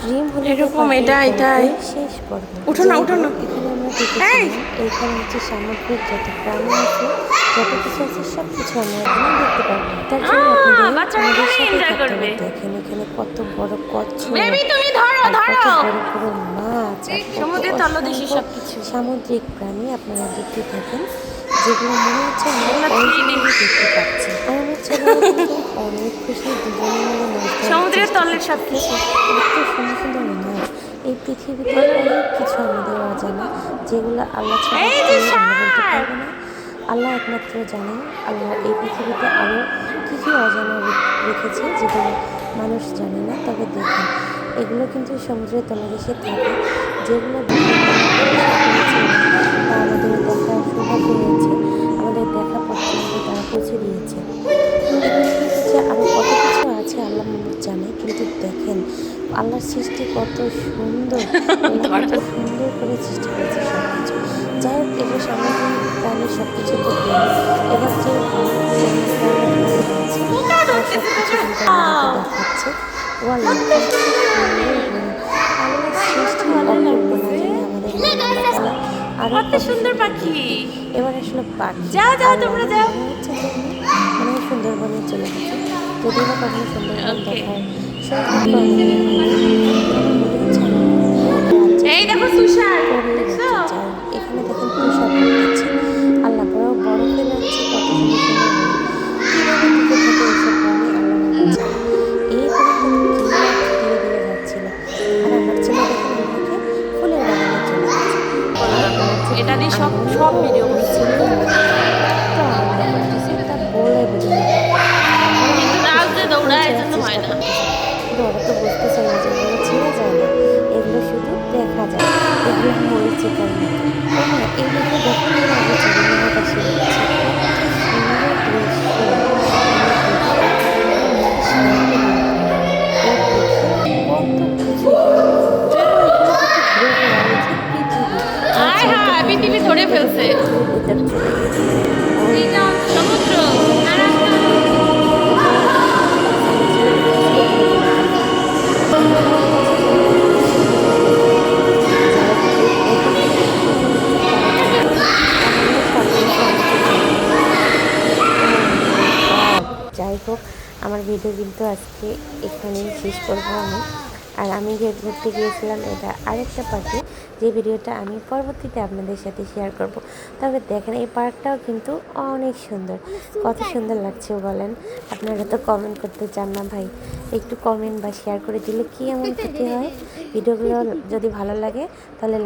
Dream হলে এরকম এটাই শেষ পর্ব। উঠো না এখানে আমরা দেখেছিলাম এইখানে হচ্ছে সামুদ্রিক যত প্রাণী আছে, যত কিছু আছে সব কিছু আমরা এখানে দেখতে পারবো। তার জন্য আপনাদের আমাদের সাথে থাকতে হবে। দেখেন এখানে কত বড় কচ্ছপ আর কত বড় বড় মাছ আর সমুদ্রের তলদেশে সবকিছু সামুদ্রিক প্রাণী আপনারা দেখতে থাকেন, যেগুলো মনে হচ্ছে আমরা দেখতে পাচ্ছি। আর আমার ছেলেরা কিন্তু অনেক খুশি, দুজনে মিলে সমুদ্রের তলের সবকিছু এত সুন্দর সুন্দর মাছ। এই পৃথিবীতে অনেক কিছু আমাদের অজানা, যেগুলো আল্লাহ ছাড়া আমরা বলতে পারবো না। আল্লাহ একমাত্র জানে। আল্লাহ এই পৃথিবীতে আরও কী কী অজানা রেখেছে, যেগুলো মানুষ জানে না। তবে দেখেন এগুলো কিন্তু সমুদ্রের তলদেশে থাকে, যেগুলো আমাদের দেখার সৌভাগ্য হয়েছে, আমাদের দেখা পর্যন্ত তারা পৌঁছে দিয়েছে। হচ্ছে আরও কত কিছু আছে আল্লাহ মানুষ জানে, কিন্তু দেখেন আল্লাহর সৃষ্টি কত সুন্দর, কত সুন্দর করে সৃষ্টি করেছে সব কিছু। যাই হোক, এবার সামগ্রিক প্রাণী সব কিছু তো এবার যে সব কিছু কিন্তু আমাদেরকে দেখাচ্ছে। ও আল্লাহ আল্লাহর সৃষ্টি আমাদের সুন্দর পাখি। এবার আসলে পাখি যাও তোমরা যাও। হচ্ছে মানে সুন্দরবনে চলে গেছে, যদি বা কখনো সুন্দরবন দেখার এই দেখো তুষার, এখানে দেখেন তুষার পড়তেছে, আল্লাহ বড় বরফে যাচ্ছে, কত সুন্দর সুন্দর এই দিয়ে দিয়ে যাচ্ছিল। আর আমার ছেলে দেখেন আমাকে ফুলের বাগানে চলে গেছে। এটা দিয়ে সব ভিডিও করছিল, তা বলে বুঝে দৌড়ায় জন্য হয় না। ওরা তো বুঝতে চাই না যে এগুলো ছেড়ে যায় না, এগুলো শুধু দেখা যায়, এগুলো মরিচে করে না। এইগুলো দেখুন আগে চারিদিকে পৃথিবী ধরে ফেলছে সমুদ্র। যাই হোক, আমার ভিডিও কিন্তু আজকে এখানেই শেষ করবো আমি। আর আমি যে ঘুরতে গিয়েছিলাম এটা আরেকটা পার্কে, যে ভিডিওটা আমি পরবর্তীতে আপনাদের সাথে শেয়ার করব। তবে দেখেন এই পার্কটাও কিন্তু অনেক সুন্দর, কত সুন্দর লাগছে বলেন। আপনারা তো কমেন্ট করতে চান না ভাই, একটু কমেন্ট বা শেয়ার করে দিলে কি এমন ক্ষতি হয়। ভিডিওগুলো যদি ভালো লাগে তাহলে লাইক